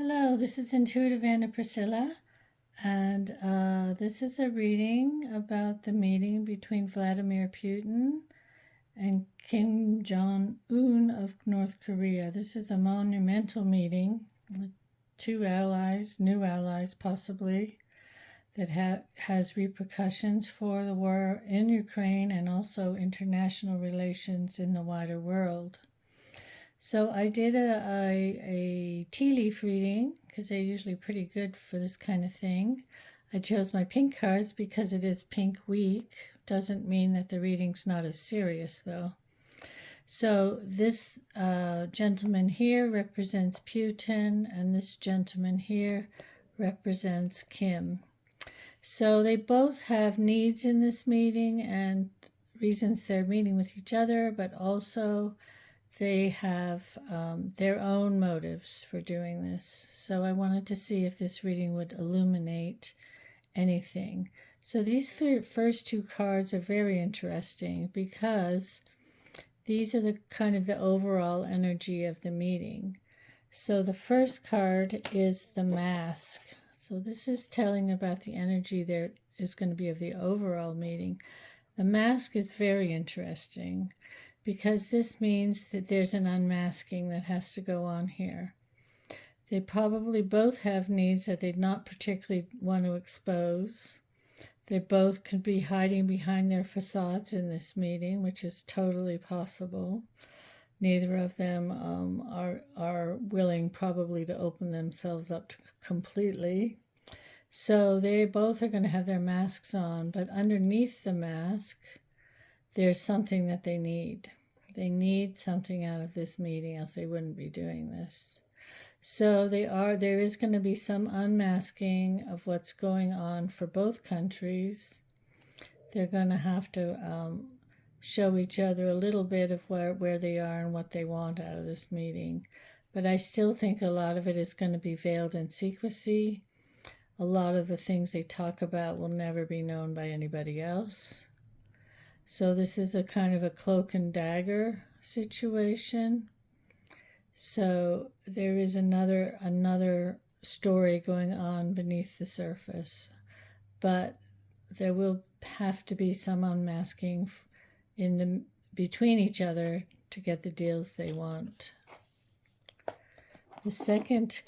Hello, this is Intuitive Anna Priscilla, and this is a reading about the meeting between Vladimir Putin and Kim Jong-un of North Korea. This is a monumental meeting with two allies, new allies possibly, that has repercussions for the war in Ukraine and also international relations in the wider world. So I did a tea leaf reading because they're usually pretty good for this kind of thing. I chose my pink cards because it is Pink Week. Doesn't mean that the reading's not as serious though. So this gentleman here represents Putin and this gentleman here represents Kim. So they both have needs in this meeting and reasons they're meeting with each other, but also they have their own motives for doing this. So I wanted to see if this reading would illuminate anything. So these first two cards are very interesting because these are the kind of the overall energy of the meeting. So the first card is the mask. So this is telling about the energy there is going to be of the overall meeting. The mask is very interesting because this means that there's an unmasking that has to go on here. They probably both have needs that they'd not particularly want to expose. They both could be hiding behind their facades in this meeting, which is totally possible. Neither of them are willing probably to open themselves up completely. So they both are going to have their masks on, but underneath the mask, there's something that they need. They need something out of this meeting, else they wouldn't be doing this. So there is going to be some unmasking of what's going on for both countries. They're going to have to show each other a little bit of where they are and what they want out of this meeting. But I still think a lot of it is going to be veiled in secrecy. A lot of the things they talk about will never be known by anybody else. So this is a kind of a cloak and dagger situation. So there is another story going on beneath the surface. But there will have to be some unmasking between each other to get the deals they want. The second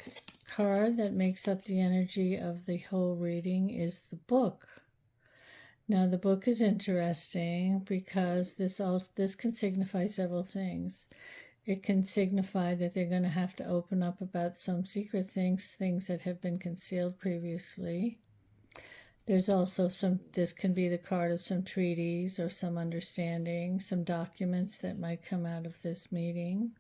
card that makes up the energy of the whole reading is the book. Now the book is interesting because this can signify several things. It can signify that they're going to have to open up about some secret things that have been concealed previously. There's also this can be the card of some treaties or some understanding, some documents that might come out of this meeting.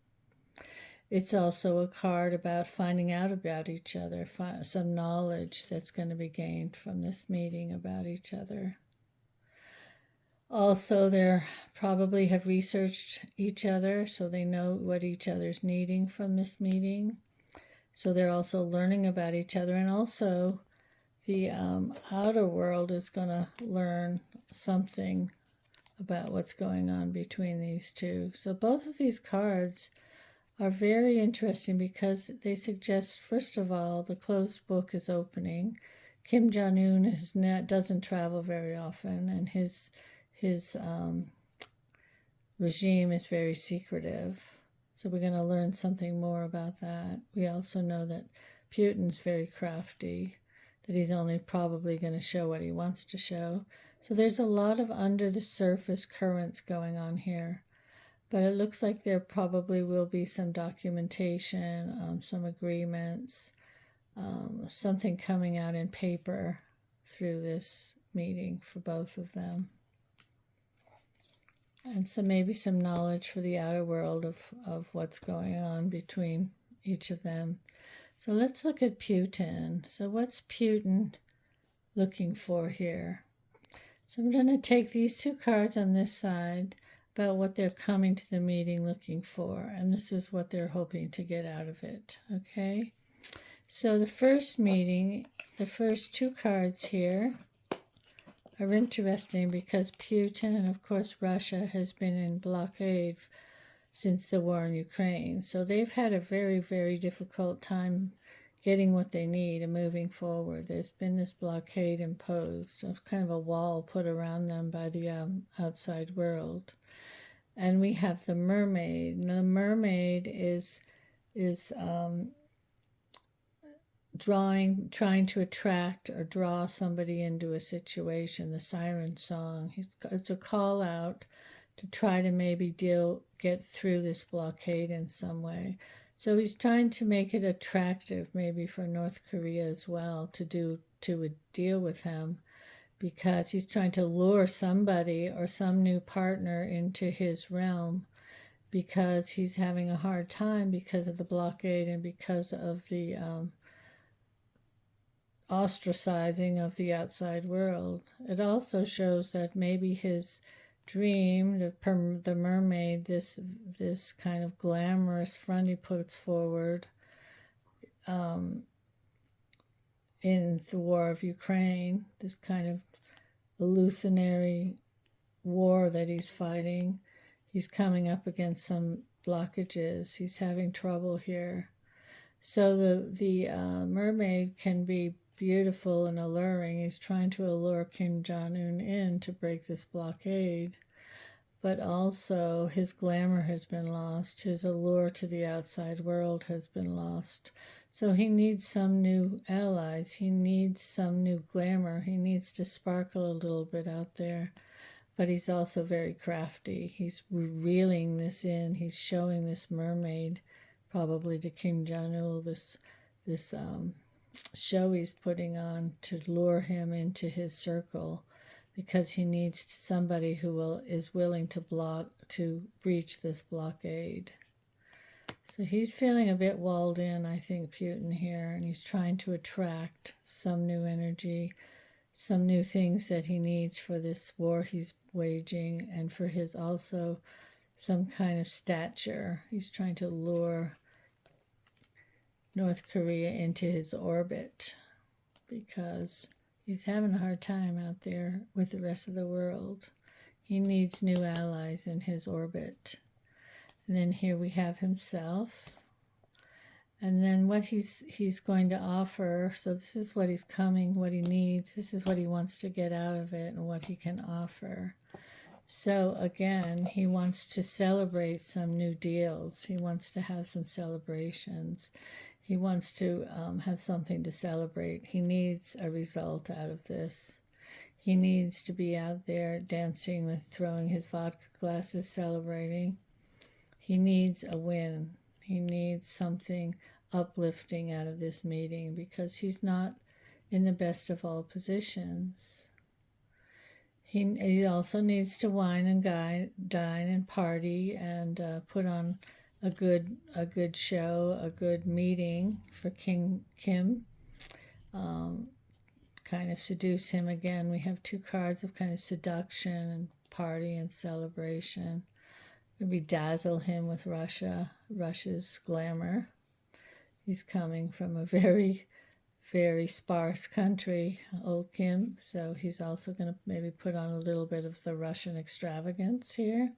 It's also a card about finding out about each other, some knowledge that's going to be gained from this meeting about each other. Also, they probably have researched each other, so they know what each other's needing from this meeting. So they're also learning about each other, and also the outer world is going to learn something about what's going on between these two. So both of these cards are very interesting because they suggest, first of all, the closed book is opening. Kim Jong-un doesn't travel very often, and his regime is very secretive. So we're going to learn something more about that. We also know that Putin's very crafty, that he's only probably going to show what he wants to show. So there's a lot of under the surface currents going on here. But it looks like there probably will be some documentation, some agreements, something coming out in paper through this meeting for both of them. And so maybe some knowledge for the outer world of what's going on between each of them. So let's look at Putin. So what's Putin looking for here? So I'm going to take these two cards on this side about what they're coming to the meeting looking for. And this is what they're hoping to get out of it. Okay? So the first meeting, the first two cards here are interesting because Putin and, of course, Russia has been in blockade since the war in Ukraine. So they've had a very, very difficult time getting what they need and moving forward. There's been this blockade imposed, kind of a wall put around them by the outside world. And we have the mermaid. And the mermaid is trying to attract or draw somebody into a situation. The siren song. It's a call out to try to maybe get through this blockade in some way. So he's trying to make it attractive, maybe for North Korea as well, to deal with him, because he's trying to lure somebody or some new partner into his realm, because he's having a hard time because of the blockade and because of the ostracizing of the outside world. It also shows that maybe his dream, the mermaid, this kind of glamorous front he puts forward in the war of Ukraine, this kind of illusionary war that he's fighting, he's coming up against some blockages. He's having trouble here. So the mermaid can be beautiful and alluring. He's trying to allure Kim Jong-un in to break this blockade. But also his glamour has been lost. His allure to the outside world has been lost. So he needs some new allies. He needs some new glamour. He needs to sparkle a little bit out there. But he's also very crafty. He's reeling this in. He's showing this mermaid probably to Kim Jong-un, this show he's putting on to lure him into his circle, because he needs somebody who is willing to breach this blockade. So he's feeling a bit walled in, I think, Putin here, and he's trying to attract some new energy, some new things that he needs for this war he's waging, and for his also some kind of stature. He's trying to lure North Korea into his orbit, because he's having a hard time out there with the rest of the world. He needs new allies in his orbit. And then here we have himself. And then what he's going to offer. So this is what he's coming, what he needs. This is what he wants to get out of it and what he can offer. So again, he wants to celebrate some new deals. He wants to have some celebrations. He wants to have something to celebrate. He needs a result out of this. He needs to be out there dancing with, throwing his vodka glasses, celebrating. He needs a win. He needs something uplifting out of this meeting, because he's not in the best of all positions. He also needs to wine and dine and party and put on a good show, a good meeting for Kim, kind of seduce him again. We have two cards of kind of seduction and party and celebration. Maybe dazzle him with Russia's glamour. He's coming from a very, very sparse country, old Kim, so he's also going to maybe put on a little bit of the Russian extravagance here.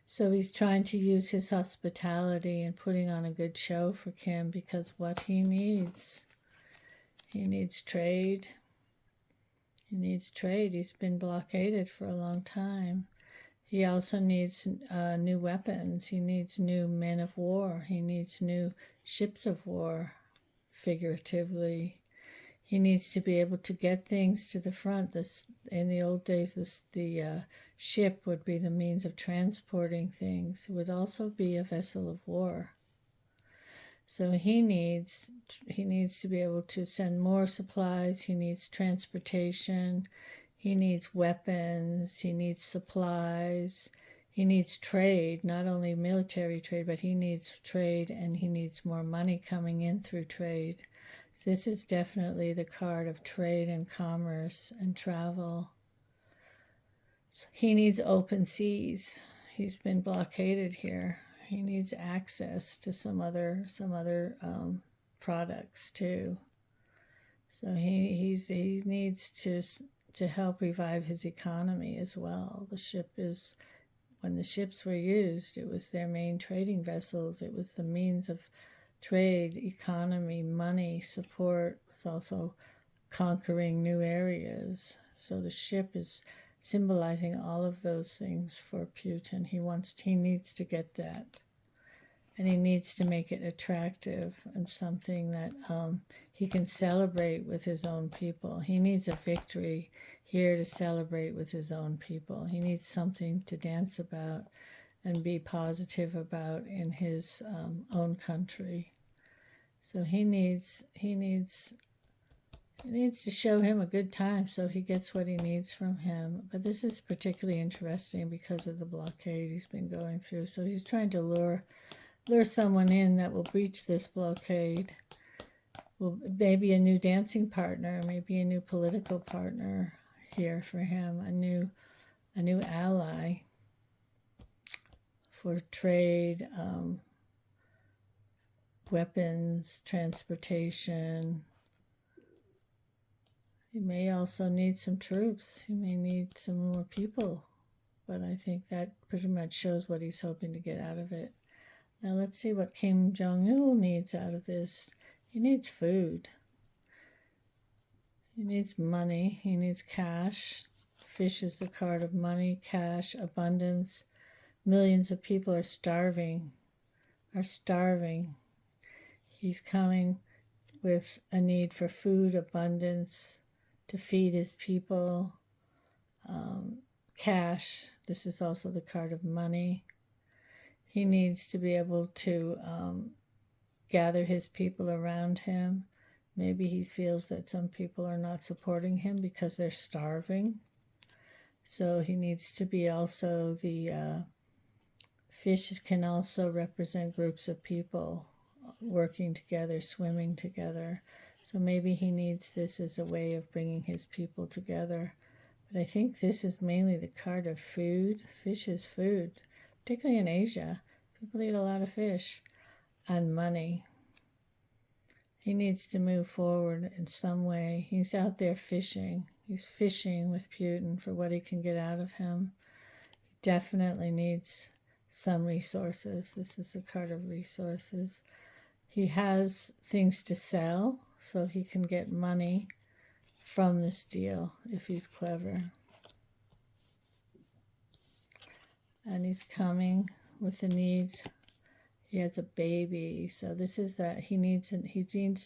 So he's trying to use his hospitality and putting on a good show for Kim, because what he needs trade. He needs trade. He's been blockaded for a long time. He also needs new weapons. He needs new men of war. He needs new ships of war, figuratively. He needs to be able to get things to the front. In the old days, the ship would be the means of transporting things. It would also be a vessel of war. So he needs to be able to send more supplies. He needs transportation. He needs weapons. He needs supplies. He needs trade, not only military trade, but he needs trade, and he needs more money coming in through trade. So this is definitely the card of trade and commerce and travel. So he needs open seas. He's been blockaded here. He needs access to some other products too. So he needs to help revive his economy as well. When the ships were used, it was their main trading vessels. It was the means of trade, economy, money, support. It's also conquering new areas. So the ship is symbolizing all of those things for Putin. He needs to get that. And he needs to make it attractive and something that he can celebrate with his own people. He needs a victory here to celebrate with his own people. He needs something to dance about and be positive about in his own country. So he needs to show him a good time so he gets what he needs from him. But this is particularly interesting because of the blockade he's been going through. So he's trying to lure someone in that will breach this blockade. Well, maybe a new dancing partner, maybe a new political partner here for him, a new ally for trade, weapons, transportation. He may also need some troops. He may need some more people. But I think that pretty much shows what he's hoping to get out of it. Now let's see what Kim Jong-un needs out of this. He needs food. He needs money. He needs cash. Fish is the card of money, cash, abundance. Millions of people are starving. He's coming with a need for food, abundance, to feed his people. Cash, this is also the card of money. He needs to be able to gather his people around him. Maybe he feels that some people are not supporting him because they're starving. So he needs to be also the fish can also represent groups of people working together, swimming together. So maybe he needs this as a way of bringing his people together. But I think this is mainly the card of food. Fish is food, particularly in Asia. People eat a lot of fish. And money. He needs to move forward in some way. He's out there fishing. He's fishing with Putin for what he can get out of him. He definitely needs some resources. This is a card of resources. He has things to sell, so he can get money from this deal if he's clever. And he's coming with the needs. He has a baby, so this is that he needs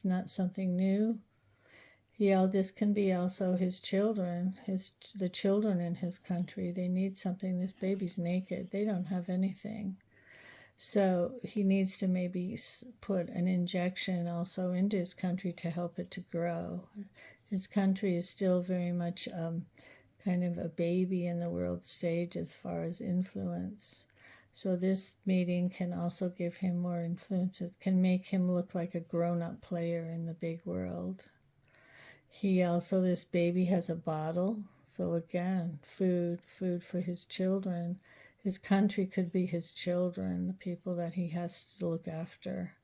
not something new. This can be also his children, the children in his country. They need something. This baby's naked. They don't have anything. So he needs to maybe put an injection also into his country to help it to grow. His country is still very much kind of a baby in the world stage as far as influence. So this meeting can also give him more influence. It can make him look like a grown-up player in the big world. This baby has a bottle. So again, food for his children. His country could be his children, the people that he has to look after.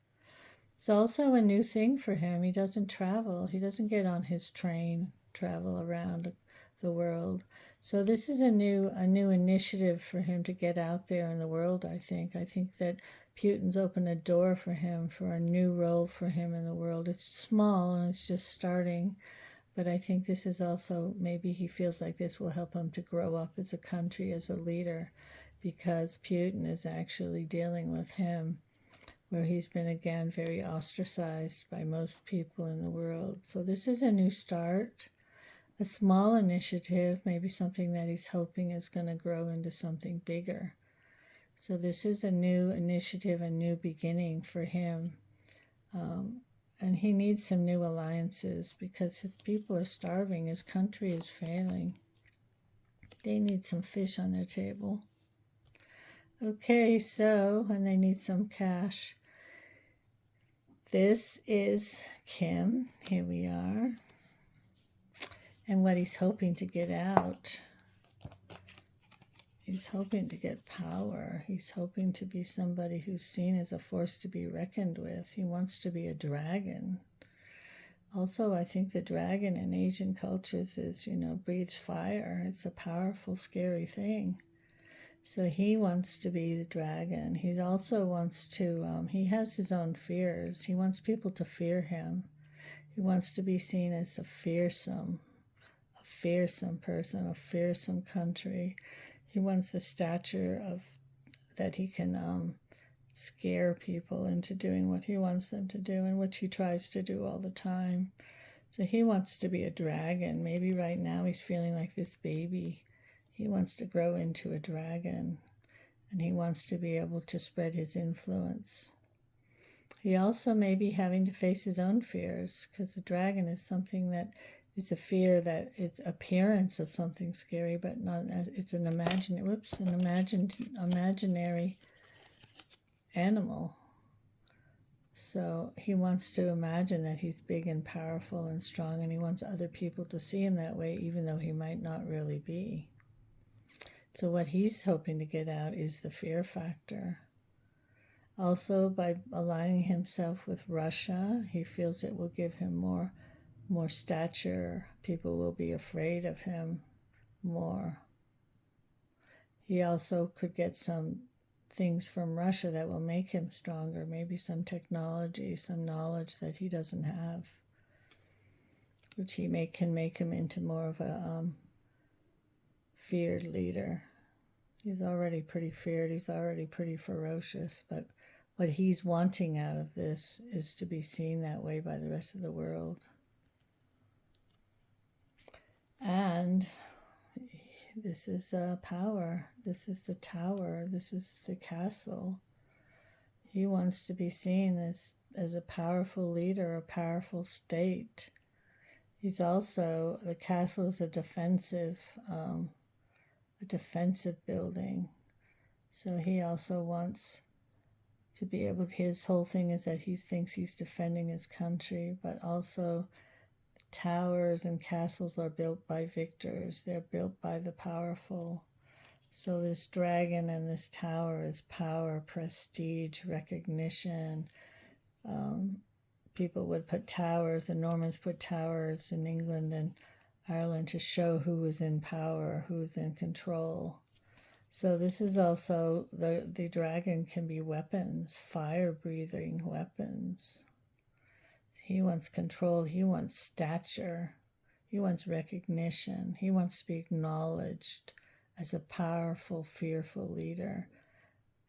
It's also a new thing for him. He doesn't travel. He doesn't get on his train, travel around the world. So this is a new initiative for him to get out there in the world, I think. I think that Putin's opened a door for him, for a new role for him in the world. It's small and it's just starting, but I think this is also, maybe he feels like this will help him to grow up as a country, as a leader, because Putin is actually dealing with him, where he's been, again, very ostracized by most people in the world. So this is a new start. A small initiative, maybe something that he's hoping is going to grow into something bigger. So this is a new initiative, a new beginning for him. And he needs some new alliances because his people are starving. His country is failing. They need some fish on their table. Okay, and they need some cash. This is Kim. Here we are. And what he's hoping to get out, he's hoping to get power. He's hoping to be somebody who's seen as a force to be reckoned with. He wants to be a dragon. Also, I think the dragon in Asian cultures is, breathes fire. It's a powerful, scary thing. So he wants to be the dragon. He also wants to, he has his own fears. He wants people to fear him. He wants to be seen as a fearsome person, a fearsome country. He wants the stature of that he can scare people into doing what he wants them to do, and which he tries to do all the time. So he wants to be a dragon. Maybe right now he's feeling like this baby. He wants to grow into a dragon, and he wants to be able to spread his influence. He also may be having to face his own fears, because the dragon is something that is a fear that it's appearance of something scary, but not as it's an imaginary animal. So he wants to imagine that he's big and powerful and strong, and he wants other people to see him that way, even though he might not really be. So what he's hoping to get out is the fear factor. Also, by aligning himself with Russia, he feels it will give him more stature. People will be afraid of him more. He also could get some things from Russia that will make him stronger, maybe some technology, some knowledge that he doesn't have, which can make him into more of a feared leader. He's already pretty feared, he's already pretty ferocious, but what he's wanting out of this is to be seen that way by the rest of the world. And this is power. This is the tower. This is the castle. He wants to be seen as a powerful leader, a powerful state. He's also, the castle is a defensive building. So he also wants to be able to, his whole thing is that he thinks he's defending his country, but also towers and castles are built by victors. They're built by the powerful. So this dragon and this tower is power, prestige, recognition. People would put towers, the Normans put towers in England and Ireland to show who was in power, who was in control. So this is also, the dragon can be weapons, fire-breathing weapons. He wants control, he wants stature, he wants recognition, he wants to be acknowledged as a powerful, fearful leader.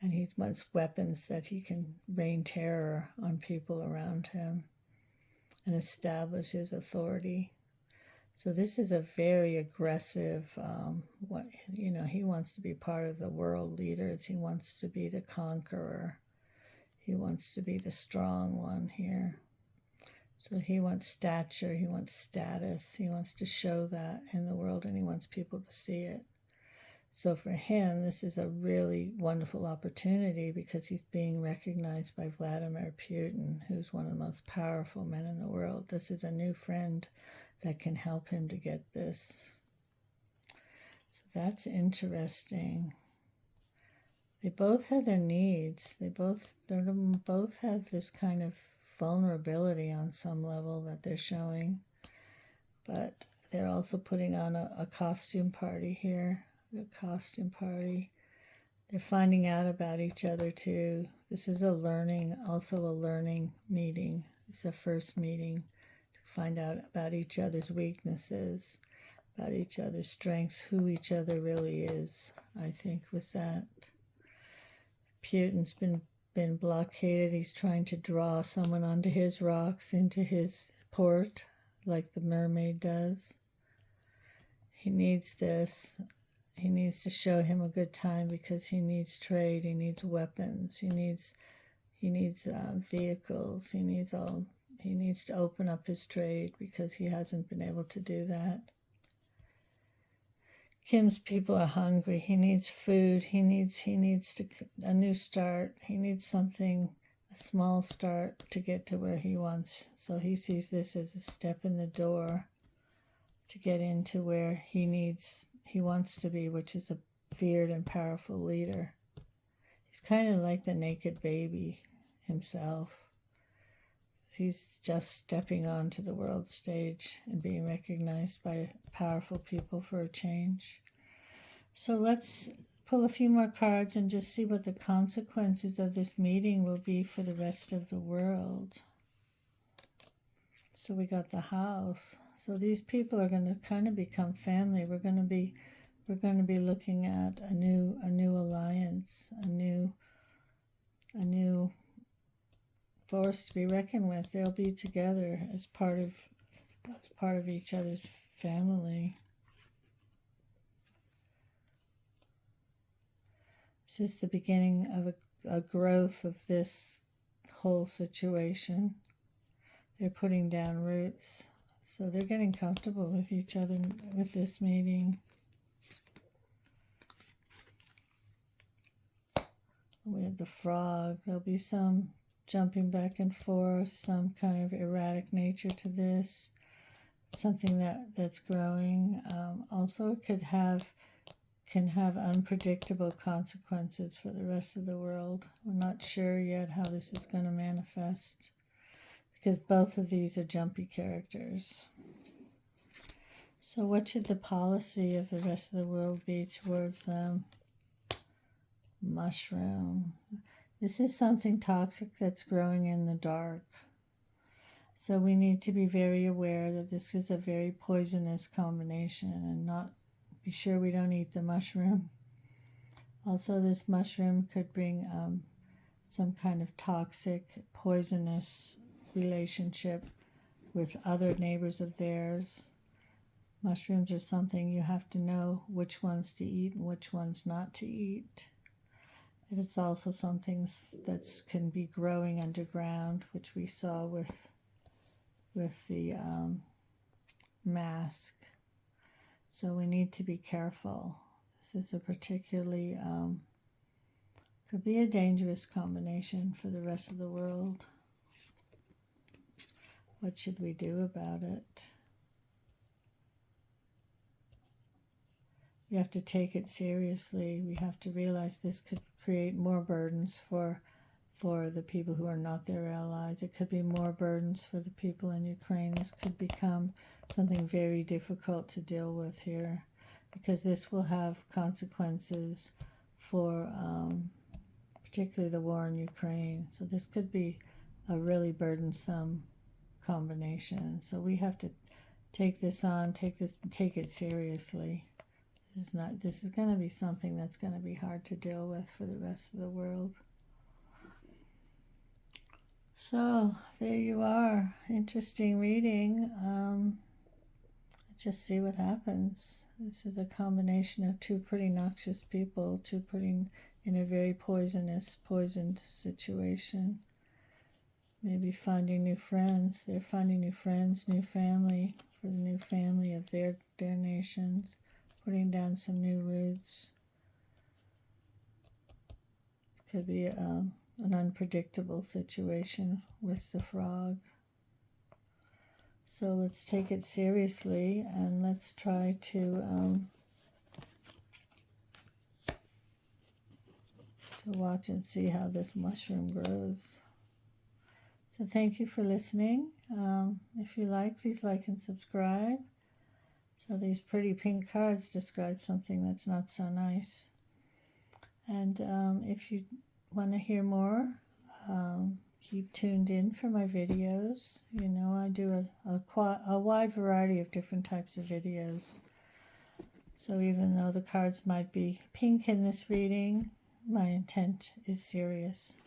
And he wants weapons that he can rain terror on people around him and establish his authority. So this is a very aggressive, he wants to be part of the world leaders. He wants to be the conqueror. He wants to be the strong one here. So he wants stature, he wants status, he wants to show that in the world, and he wants people to see it. So for him, this is a really wonderful opportunity because he's being recognized by Vladimir Putin, who's one of the most powerful men in the world. This is a new friend that can help him to get this. So that's interesting. They both have their needs. They both have this kind of vulnerability on some level that they're showing. But they're also putting on a costume party here. A costume party. They're finding out about each other too. This is also a learning meeting. It's a first meeting to find out about each other's weaknesses, about each other's strengths, who each other really is, I think, with that. Putin's been blockaded. He's trying to draw someone onto his rocks into his port like the mermaid does. He needs this. He needs to show him a good time because he needs trade, he needs weapons, he needs vehicles, he needs to open up his trade because he hasn't been able to do that. Kim's people are hungry. He needs food. He needs a new start. He needs something, a small start to get to where he wants. So he sees this as a step in the door to get into where he wants to be, which is a feared and powerful leader. He's kind of like the naked baby himself. He's just stepping onto the world stage and being recognized by powerful people for a change. So let's pull a few more cards and just see what the consequences of this meeting will be for the rest of the world. So we got the House. So these people are going to kind of become family. We're going to be looking at a new alliance, a new force to be reckoned with. They'll be together as part of each other's family. This is the beginning of a growth of this whole situation. They're putting down roots. So they're getting comfortable with each other with this meeting. We have the Frog. There'll be some jumping back and forth, some kind of erratic nature to this. Something that's growing. Also, it can have unpredictable consequences for the rest of the world. We're not sure yet how this is going to manifest, because both of these are jumpy characters. So what should the policy of the rest of the world be towards them? Mushroom. This is something toxic that's growing in the dark. So we need to be very aware that this is a very poisonous combination, and not be sure we don't eat the mushroom. Also, this mushroom could bring some kind of toxic, poisonous relationship with other neighbors of theirs. Mushrooms are something you have to know which ones to eat and which ones not to eat. It's also something that can be growing underground, which we saw with the mask. So we need to be careful. This is a particularly, could be a dangerous combination for the rest of the world. What should we do about it? We have to take it seriously. We have to realize this could create more burdens for the people who are not their allies. It could be more burdens for the people in Ukraine. This could become something very difficult to deal with here, because this will have consequences for particularly the war in Ukraine. So this could be a really burdensome combination. So we have to take this on, take it seriously. This is going to be something that's going to be hard to deal with for the rest of the world. So there you are. Interesting reading. Just see what happens. This is a combination of two pretty noxious people, two putting in a very poisoned situation. Maybe finding new friends. They're finding new friends, new family, for the new family of their nations. Putting down some new roots. It could be an unpredictable situation with the Frog. So let's take it seriously, and let's try to watch and see how this mushroom grows. So thank you for listening. If you like, please like and subscribe. So these pretty pink cards describe something that's not so nice. And if you want to hear more, keep tuned in for my videos. You know, I do a wide variety of different types of videos. So even though the cards might be pink in this reading, my intent is serious.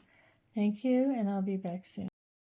Thank you, and I'll be back soon.